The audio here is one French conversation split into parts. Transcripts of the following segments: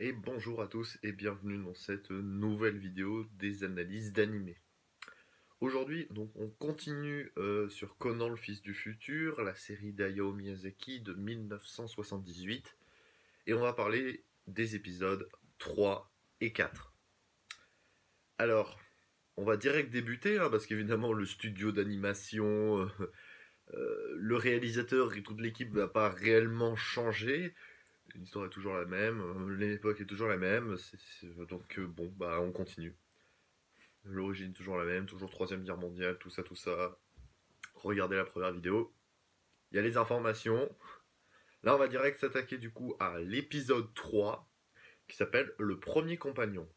Et bonjour à tous et bienvenue dans cette nouvelle vidéo des analyses d'animés. Aujourd'hui, donc, on continue sur Conan le fils du futur, la série d'Hayao Miyazaki de 1978, et on va parler des épisodes 3 et 4. Alors, on va direct débuter, hein, parce qu'évidemment le studio d'animation, le réalisateur et toute l'équipe ne va pas réellement changer. L'histoire est toujours la même, l'époque est toujours la même, donc bon, bah on continue. L'origine est toujours la même, toujours Troisième Guerre mondiale, tout ça, tout ça. Regardez la première vidéo. Il y a les informations. Là, on va direct s'attaquer du coup à l'épisode 3, qui s'appelle Le Premier Compagnon.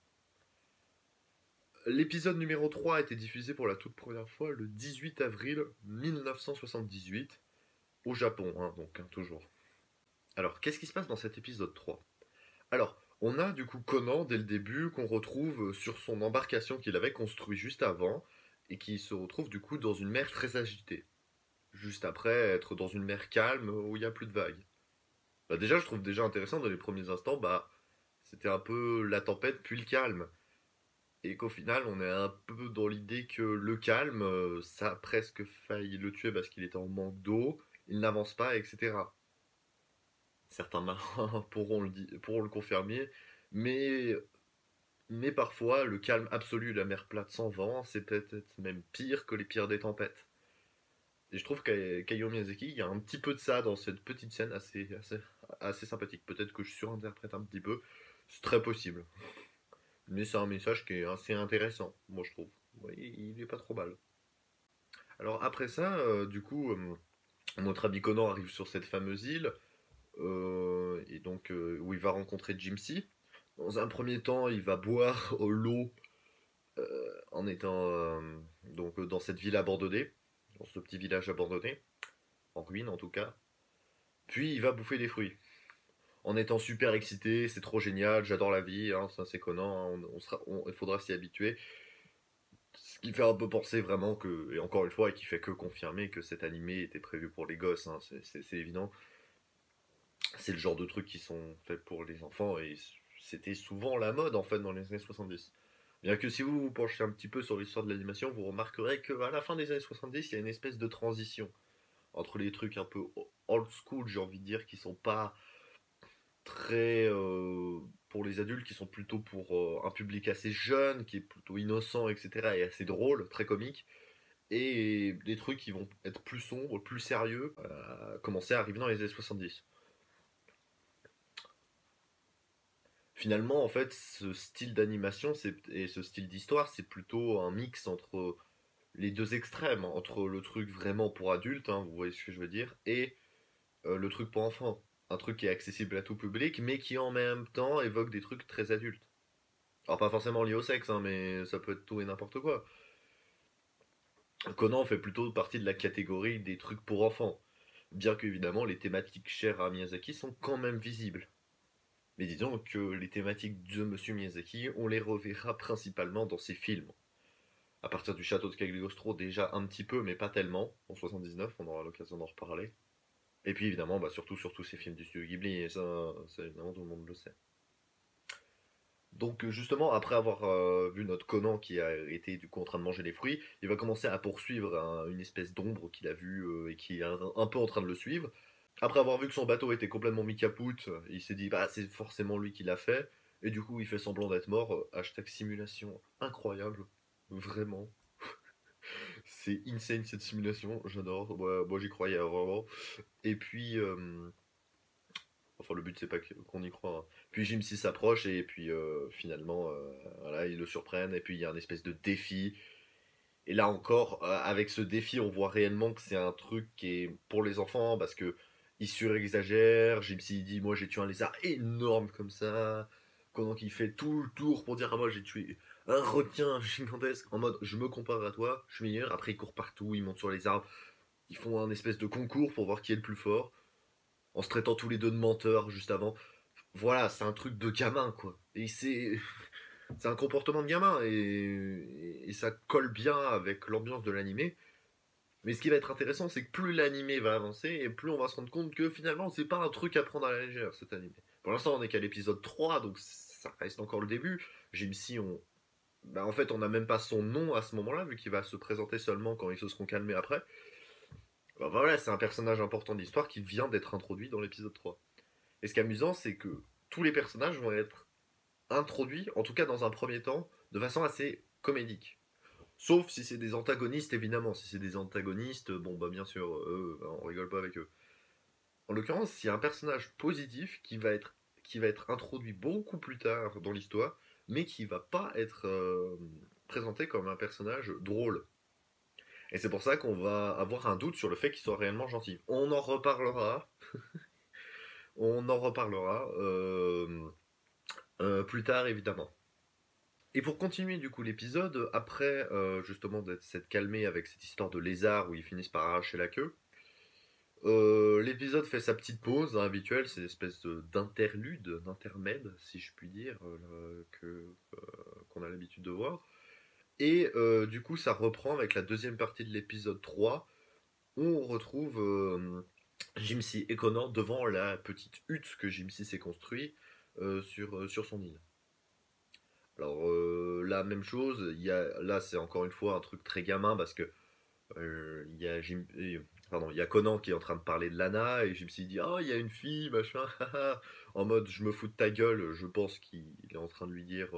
L'épisode numéro 3 a été diffusé pour la toute première fois le 18 avril 1978, au Japon, hein, donc toujours. Alors, qu'est-ce qui se passe dans cet épisode 3? Alors, on a du coup Conan dès le début qu'on retrouve sur son embarcation qu'il avait construit juste avant et qui se retrouve du coup dans une mer très agitée. Juste après être dans une mer calme où il n'y a plus de vagues. Bah déjà, je trouve déjà intéressant dans les premiers instants, bah c'était un peu la tempête puis le calme. Et qu'au final, on est un peu dans l'idée que le calme, ça a presque failli le tuer parce qu'il était en manque d'eau, il n'avance pas, etc. Certains marins pourront le confirmer, mais parfois, le calme absolu de la mer plate sans vent, c'est peut-être même pire que les pires des tempêtes. Et je trouve qu'Hayao Miyazaki, il y a un petit peu de ça dans cette petite scène assez sympathique. Peut-être que je surinterprète un petit peu, c'est très possible. Mais c'est un message qui est assez intéressant, moi je trouve. Ouais, il est pas trop mal. Alors après ça, du coup, notre ami Conan arrive sur cette fameuse île, et donc où il va rencontrer Jimsy. Dans un premier temps, il va boire l'eau en étant donc dans cette ville abandonnée, dans ce petit village abandonné, en ruine en tout cas. Puis il va bouffer des fruits. En étant super excité, c'est trop génial, j'adore la vie, hein, ça c'est Conan, hein, il faudra s'y habituer. Ce qui fait un peu penser vraiment que, et encore une fois, et qui fait que confirmer que cet animé était prévu pour les gosses, hein, c'est évident. C'est le genre de trucs qui sont faits pour les enfants et c'était souvent la mode en fait dans les années 70. Bien que si vous vous penchez un petit peu sur l'histoire de l'animation, vous remarquerez qu'à la fin des années 70, il y a une espèce de transition entre les trucs un peu old school, j'ai envie de dire, qui sont pas très pour les adultes, qui sont plutôt pour un public assez jeune, qui est plutôt innocent, etc., et assez drôle, très comique, et des trucs qui vont être plus sombres, plus sérieux, commencer à arriver dans les années 70. Finalement, en fait, ce style d'animation et ce style d'histoire, c'est plutôt un mix entre les deux extrêmes, entre le truc vraiment pour adultes, hein, vous voyez ce que je veux dire, et le truc pour enfants. Un truc qui est accessible à tout public, mais qui en même temps évoque des trucs très adultes. Alors pas forcément liés au sexe, hein, mais ça peut être tout et n'importe quoi. Conan fait plutôt partie de la catégorie des trucs pour enfants, bien qu'évidemment les thématiques chères à Miyazaki sont quand même visibles. Mais disons que les thématiques de Monsieur Miyazaki, on les reverra principalement dans ses films. À partir du château de Cagliostro, déjà un petit peu, mais pas tellement. En 79, on aura l'occasion d'en reparler. Et puis évidemment, bah, surtout ces films du studio Ghibli, et ça évidemment tout le monde le sait. Donc justement, après avoir vu notre Conan qui a été du coup en train de manger les fruits, il va commencer à poursuivre une espèce d'ombre qu'il a vue et qui est un peu en train de le suivre. Après avoir vu que son bateau était complètement mis capoute, il s'est dit bah c'est forcément lui qui l'a fait. Et du coup il fait semblant d'être mort. Hashtag simulation incroyable. Vraiment. C'est insane cette simulation, j'adore. Moi j'y croyais vraiment. Et puis enfin, le but, c'est pas qu'on y croit, hein. Puis Jim 6 s'approche et puis finalement, voilà, ils le surprennent. Et puis il y a un espèce de défi. Et là encore, avec ce défi, on voit réellement que c'est un truc qui est pour les enfants parce que il surexagère. Jim 6 dit moi j'ai tué un lézard énorme comme ça. Pendant qu'il fait tout le tour pour dire ah moi j'ai tué un requin gigantesque en mode je me compare à toi, je suis meilleur. Après il court partout, il monte sur les arbres. Ils font un espèce de concours pour voir qui est le plus fort en se traitant tous les deux de menteurs juste avant. Voilà, c'est un truc de gamin, quoi. Et c'est un comportement de gamin, et ça colle bien avec l'ambiance de l'animé. Mais ce qui va être intéressant, c'est que plus l'animé va avancer, et plus on va se rendre compte que finalement, c'est pas un truc à prendre à la légère, cet animé. Pour l'instant, on est qu'à l'épisode 3, donc ça reste encore le début. Jimsy, en fait, on n'a même pas son nom à ce moment-là, vu qu'il va se présenter seulement quand ils se seront calmés après. Voilà, c'est un personnage important de l'histoire qui vient d'être introduit dans l'épisode 3. Et ce qui est amusant, c'est que tous les personnages vont être introduits, en tout cas dans un premier temps, de façon assez comédique. Sauf si c'est des antagonistes, évidemment. Si c'est des antagonistes, bon, bah bien sûr, eux, on rigole pas avec eux. En l'occurrence, il y a un personnage positif qui va être introduit beaucoup plus tard dans l'histoire, mais qui va pas être présenté comme un personnage drôle. Et c'est pour ça qu'on va avoir un doute sur le fait qu'il soit réellement gentil. On en reparlera plus tard, évidemment. Et pour continuer du coup l'épisode, après justement d'être s'être calmé avec cette histoire de lézard où ils finissent par arracher la queue, l'épisode fait sa petite pause habituelle, c'est une espèce d'interlude, d'intermède, si je puis dire, qu'on a l'habitude de voir. Et du coup, ça reprend avec la deuxième partie de l'épisode 3, où on retrouve Jimsy et Connor devant la petite hutte que Jimsy s'est construite sur son île. Alors, la même chose, là c'est encore une fois un truc très gamin parce que il y a Conan qui est en train de parler de Lana et Gypsy dit il y a une fille, machin, en mode je me fous de ta gueule. Je pense qu'il est en train de lui dire,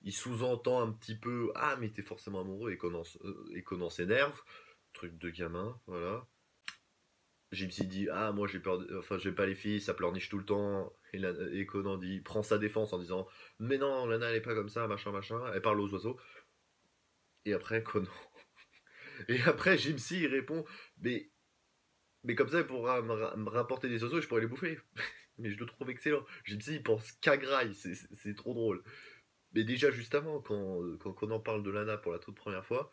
il sous-entend un petit peu mais t'es forcément amoureux et Conan s'énerve, truc de gamin, voilà. Gypsy dit moi j'ai peur, enfin j'aime pas les filles, ça pleurniche tout le temps. Et Conan prend sa défense en disant mais non Lana elle est pas comme ça, machin machin. Elle parle aux oiseaux et après Conan. Et après, Jimsy, il répond mais Mais comme ça, il pourra me rapporter des oiseaux et je pourrais les bouffer. Mais je le trouve excellent. Gypsy, il pense qu'à graille, c'est trop drôle. Mais déjà, juste avant, quand on en parle de Lana pour la toute première fois,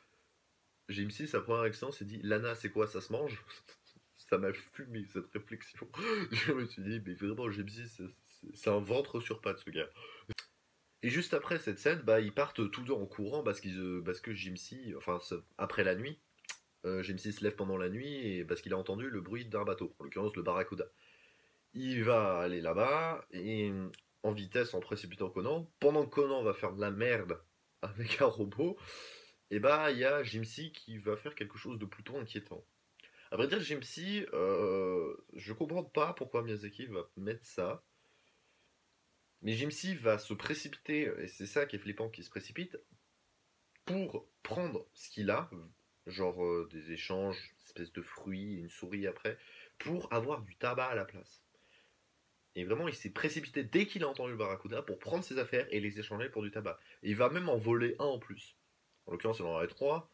Gypsy, sa première réaction, s'est dit Lana, c'est quoi, ça se mange? Ça m'a fumé cette réflexion. Je me suis dit, mais vraiment, Gypsy, c'est un ventre sur pattes, ce gars. Et juste après cette scène, ils partent tous deux en courant parce que Gypsy, enfin, après la nuit, Gypsy se lève pendant la nuit et parce qu'il a entendu le bruit d'un bateau, en l'occurrence le Barracuda. Il va aller là-bas et en vitesse en précipitant Conan. Pendant que Conan va faire de la merde avec un robot, et il y a Jimsy qui va faire quelque chose de plutôt inquiétant. À vrai dire, Jimsy, je comprends pas pourquoi Miyazaki va mettre ça, mais Jimsy va se précipiter, et c'est ça qui est flippant, qui se précipite, pour prendre ce qu'il a, genre des échanges, une espèce de fruits, une souris après, pour avoir du tabac à la place. Et vraiment, il s'est précipité dès qu'il a entendu le Barracuda pour prendre ses affaires et les échanger pour du tabac. Et il va même en voler un en plus. En l'occurrence, il en aurait trois.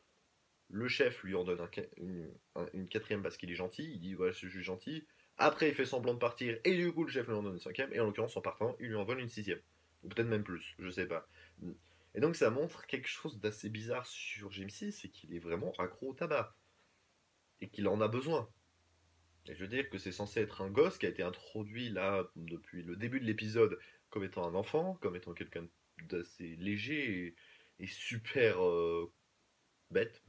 Le chef lui en donne une quatrième parce qu'il est gentil. Il dit voilà, je suis gentil. Après, il fait semblant de partir et du coup, le chef lui en donne une cinquième. Et en l'occurrence, en partant, il lui en vole une sixième. Ou peut-être même plus, je sais pas. Et donc, ça montre quelque chose d'assez bizarre sur Jimsy, c'est qu'il est vraiment accro au tabac. Et qu'il en a besoin. Et je veux dire que c'est censé être un gosse qui a été introduit là depuis le début de l'épisode comme étant un enfant, comme étant quelqu'un d'assez léger et super bête,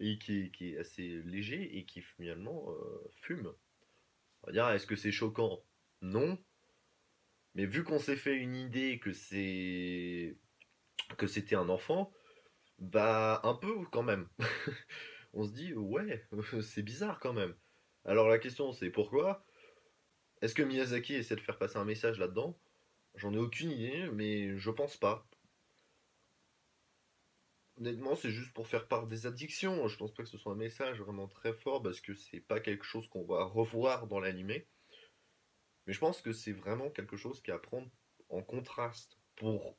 et qui est assez léger et qui finalement fume. On va dire, est-ce que c'est choquant? Non. Mais vu qu'on s'est fait une idée que c'était un enfant, un peu quand même. On se dit ouais, c'est bizarre quand même. Alors la question c'est pourquoi? Est-ce que Miyazaki essaie de faire passer un message là-dedans? J'en ai aucune idée, mais je pense pas. Honnêtement, c'est juste pour faire part des addictions. Je pense pas que ce soit un message vraiment très fort parce que c'est pas quelque chose qu'on va revoir dans l'animé. Mais je pense que c'est vraiment quelque chose qui est à prendre en contraste pour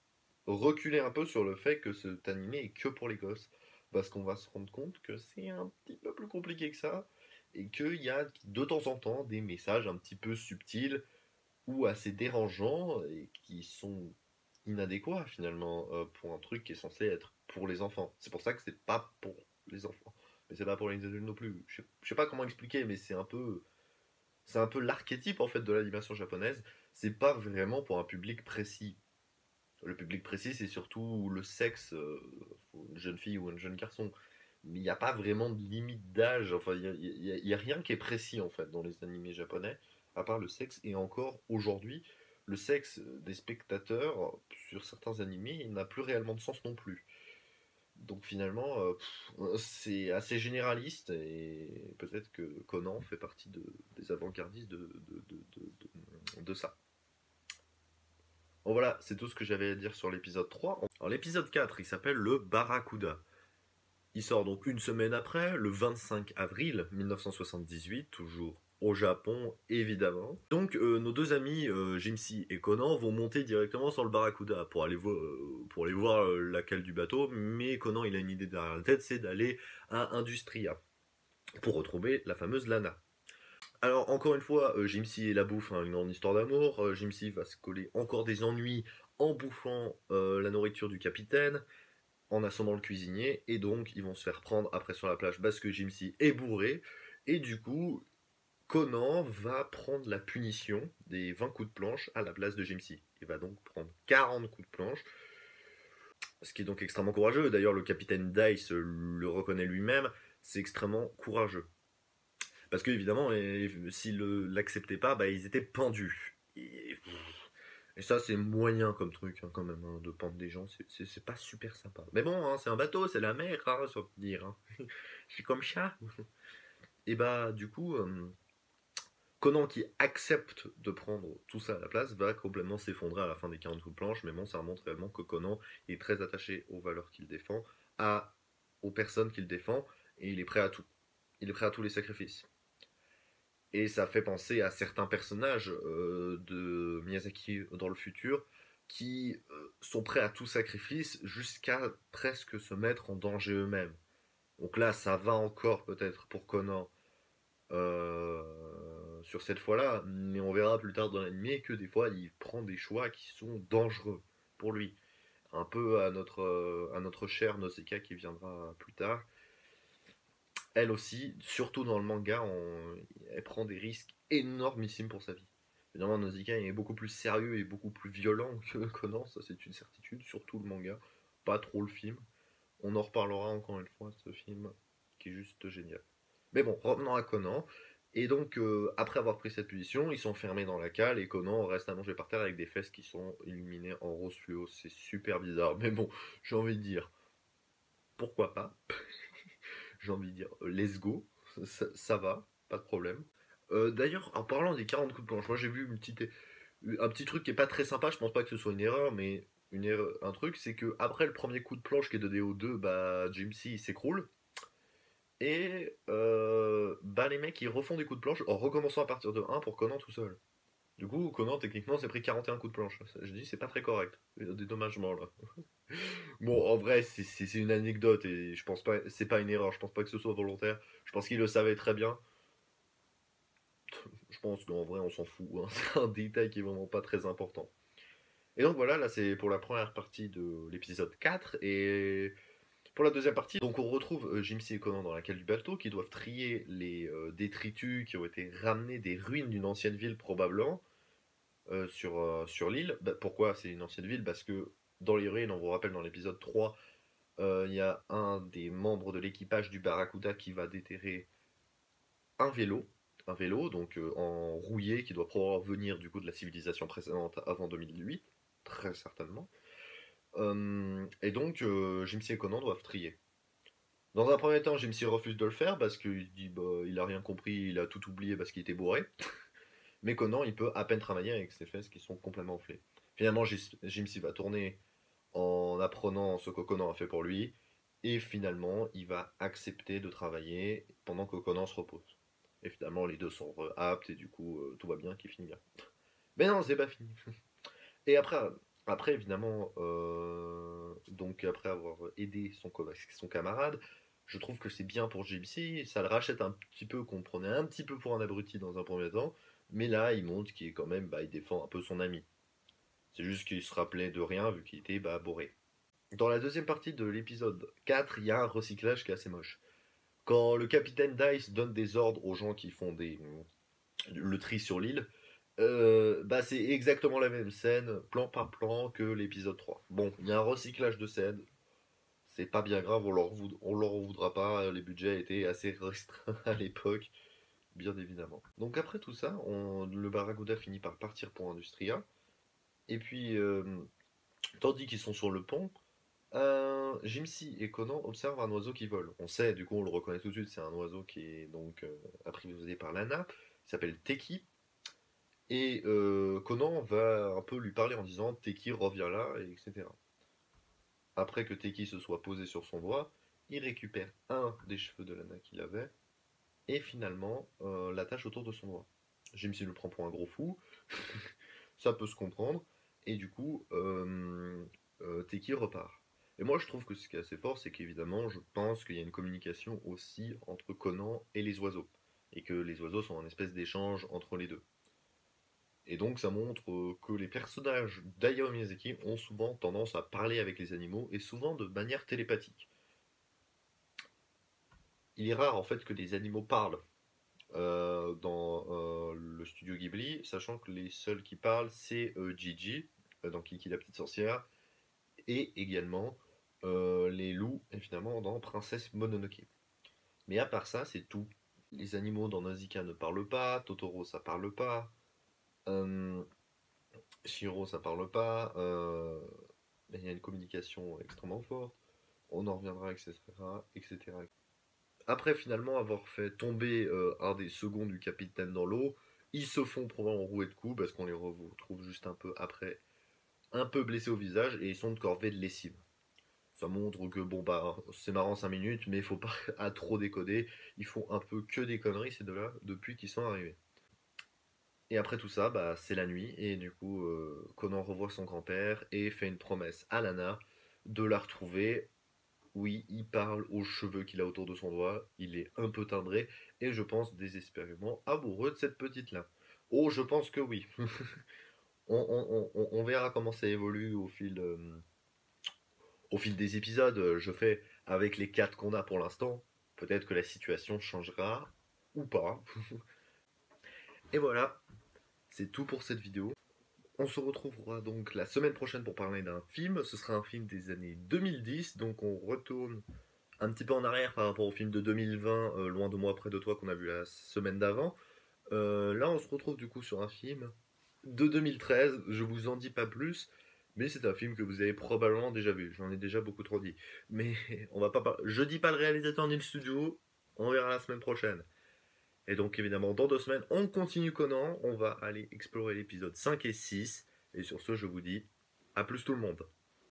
reculer un peu sur le fait que cet animé est que pour les gosses. Parce qu'on va se rendre compte que c'est un petit peu plus compliqué que ça et qu'il y a de temps en temps des messages un petit peu subtils ou assez dérangeants et qui sont inadéquats finalement pour un truc qui est censé être pour les enfants. C'est pour ça que c'est pas pour les enfants. Mais c'est pas pour les adultes non plus. Je sais pas comment expliquer, mais c'est un peu l'archétype en fait de l'animation japonaise. C'est pas vraiment pour un public précis. Le public précis, c'est surtout le sexe, une jeune fille ou un jeune garçon. Mais il n'y a pas vraiment de limite d'âge. Enfin, il y a rien qui est précis en fait dans les animés japonais. à part le sexe, et encore aujourd'hui, le sexe des spectateurs sur certains animés n'a plus réellement de sens non plus. Donc finalement, c'est assez généraliste et peut-être que Conan fait partie des avant-gardistes de ça. Bon voilà, c'est tout ce que j'avais à dire sur l'épisode 3. Alors l'épisode 4, il s'appelle le Barracuda. Il sort donc une semaine après, le 25 avril 1978, toujours au Japon, évidemment. Donc nos deux amis, Jimsy et Conan, vont monter directement sur le Barracuda pour aller voir la cale du bateau, mais Conan, il a une idée derrière la tête, c'est d'aller à Industria pour retrouver la fameuse Lana. Alors, encore une fois, Jimsy et la bouffe, hein, une grande histoire d'amour. Jimsy va se coller encore des ennuis en bouffant la nourriture du capitaine, en assommant le cuisinier, et donc ils vont se faire prendre après sur la plage parce que Jimsy est bourré, et du coup, Conan va prendre la punition des 20 coups de planche à la place de Jimsy. Il va donc prendre 40 coups de planche, ce qui est donc extrêmement courageux. D'ailleurs, le capitaine Dice le reconnaît lui-même, c'est extrêmement courageux. Parce que évidemment, s'ils l'acceptaient pas, bah, ils étaient pendus. Et ça, c'est moyen comme truc, hein, quand même, hein, de pendre des gens, c'est pas super sympa. Mais bon, hein, c'est un bateau, c'est la mer, hein, si on peut dire. Hein. C'est comme ça. Et bah, du coup, Conan qui accepte de prendre tout ça à la place va complètement s'effondrer à la fin des 40 coups de planche, mais bon, ça montre réellement que Conan est très attaché aux valeurs qu'il défend, aux personnes qu'il défend, et il est prêt à tout. Il est prêt à tous les sacrifices. Et ça fait penser à certains personnages de Miyazaki dans le futur qui sont prêts à tout sacrifice jusqu'à presque se mettre en danger eux-mêmes. Donc là, ça va encore peut-être pour Conan sur cette fois-là, mais on verra plus tard dans l'anime que des fois il prend des choix qui sont dangereux pour lui. Un peu à notre chère Nausicaa qui viendra plus tard. Elle aussi, surtout dans le manga, elle prend des risques énormissimes pour sa vie. Évidemment, Nausicaa est beaucoup plus sérieux et beaucoup plus violent que Conan, ça c'est une certitude, surtout le manga, pas trop le film. On en reparlera encore une fois de ce film qui est juste génial. Mais bon, revenons à Conan. Et donc, après avoir pris cette position, ils sont fermés dans la cale et Conan reste allongé par terre avec des fesses qui sont illuminées en rose fluo. C'est super bizarre, mais bon, j'ai envie de dire, pourquoi pas. J'ai envie de dire let's go, ça va, pas de problème. D'ailleurs, en parlant des 40 coups de planche, moi j'ai vu un petit truc qui est pas très sympa, je pense pas que ce soit une erreur, mais un truc, c'est que après le premier coup de planche qui est donné aux deux, bah Jimsy il s'écroule. Et bah les mecs ils refont des coups de planche en recommençant à partir de un pour Conan tout seul. Du coup, Conan techniquement s'est pris 41 coups de planche. Je dis c'est pas très correct. Il y a des dommagements là. Bon, en vrai, c'est une anecdote et je pense pas, c'est pas une erreur. Je pense pas que ce soit volontaire. Je pense qu'il le savait très bien. Je pense qu'en vrai, on s'en fout. Hein. C'est un détail qui est vraiment pas très important. Et donc voilà, là c'est pour la première partie de l'épisode 4. Et pour la deuxième partie, donc on retrouve Jimsy et Conan dans la cale du bateau qui doivent trier les détritus qui ont été ramenés des ruines d'une ancienne ville probablement sur l'île. Bah, pourquoi c'est une ancienne ville? Parce que dans les ruines, on vous rappelle dans l'épisode 3, il y a un des membres de l'équipage du Barracuda qui va déterrer un vélo, donc en rouillé qui doit probablement venir du coup de la civilisation précédente avant 2008, très certainement. Et donc Jimsy et Conan doivent trier. Dans un premier temps, Jimsy refuse de le faire parce qu'il dit bah, il a rien compris, il a tout oublié parce qu'il était bourré. Mais Conan, il peut à peine travailler avec ses fesses qui sont complètement enflées. Finalement, Jimsy va tourner en apprenant ce que Conan a fait pour lui, et finalement, il va accepter de travailler pendant que Conan se repose. Et finalement, les deux sont aptes, et du coup, tout va bien, qui finit bien. Mais non, c'est pas fini. Et après évidemment, donc après avoir aidé son camarade, je trouve que c'est bien pour Gypsy, ça le rachète un petit peu, qu'on prenait un petit peu pour un abruti dans un premier temps, mais là, il montre qu'il est quand même, bah, il défend un peu son ami. C'est juste qu'il se rappelait de rien vu qu'il était bah, bourré. Dans la deuxième partie de l'épisode 4, il y a un recyclage qui est assez moche. Quand le capitaine Dice donne des ordres aux gens qui font le tri sur l'île, bah c'est exactement la même scène, plan par plan, que l'épisode 3. Bon, il y a un recyclage de scènes, c'est pas bien grave, on leur en voudra pas, les budgets étaient assez restreints à l'époque. bien évidemment. Donc après tout ça, le Barracuda finit par partir pour Industria, et puis, tandis qu'ils sont sur le pont, Jimsy et Conan observent un oiseau qui vole. On sait, du coup on le reconnaît tout de suite, c'est un oiseau qui est donc apprivoisé par Lana, il s'appelle Teki, et Conan va un peu lui parler en disant Teki reviens là, et etc. Après que Teki se soit posé sur son doigt, il récupère un des cheveux de Lana qu'il avait, et finalement l'attache autour de son doigt. Jimsy le prend pour un gros fou, ça peut se comprendre, et du coup Teki repart. Et moi je trouve que ce qui est assez fort, c'est qu'évidemment je pense qu'il y a une communication aussi entre Conan et les oiseaux, et que les oiseaux sont un espèce d'échange entre les deux. Et donc ça montre que les personnages d'Hayao Miyazaki ont souvent tendance à parler avec les animaux, et souvent de manière télépathique. Il est rare en fait que les animaux parlent dans le studio Ghibli, sachant que les seuls qui parlent c'est Gigi, dans Kiki la petite sorcière, et également les loups, évidemment, dans Princesse Mononoke. Mais à part ça, c'est tout. Les animaux dans Nausicaa ne parlent pas, Totoro ça parle pas, euh, Shiro ça parle pas, il y a une communication extrêmement forte, on en reviendra, etc. etc. Après finalement avoir fait tomber un des seconds du capitaine dans l'eau, ils se font probablement rouer de coups parce qu'on les retrouve juste un peu après, un peu blessés au visage et ils sont de corvée de lessive. Ça montre que bon bah c'est marrant 5 minutes mais il faut pas à trop décoder, ils font un peu que des conneries ces deux-là depuis qu'ils sont arrivés. Et après tout ça, bah c'est la nuit et du coup Conan revoit son grand-père et fait une promesse à Lana de la retrouver. Oui, il parle aux cheveux qu'il a autour de son doigt, il est un peu timbré, et je pense désespérément amoureux de cette petite-là. Oh, je pense que oui. On verra comment ça évolue au fil des épisodes. Je fais avec les 4 qu'on a pour l'instant. Peut-être que la situation changera, ou pas. Et voilà, c'est tout pour cette vidéo. On se retrouvera donc la semaine prochaine pour parler d'un film. Ce sera un film des années 2010, donc on retourne un petit peu en arrière par rapport au film de 2020, Loin de moi, près de toi, qu'on a vu la semaine d'avant. Là, on se retrouve du coup sur un film de 2013. Je vous en dis pas plus, mais c'est un film que vous avez probablement déjà vu. J'en ai déjà beaucoup trop dit. Mais on va pas je dis pas le réalisateur ni le studio. On verra la semaine prochaine. Et donc, évidemment, dans 2 semaines, on continue Conan. On va aller explorer l'épisode 5 et 6. Et sur ce, je vous dis à plus tout le monde.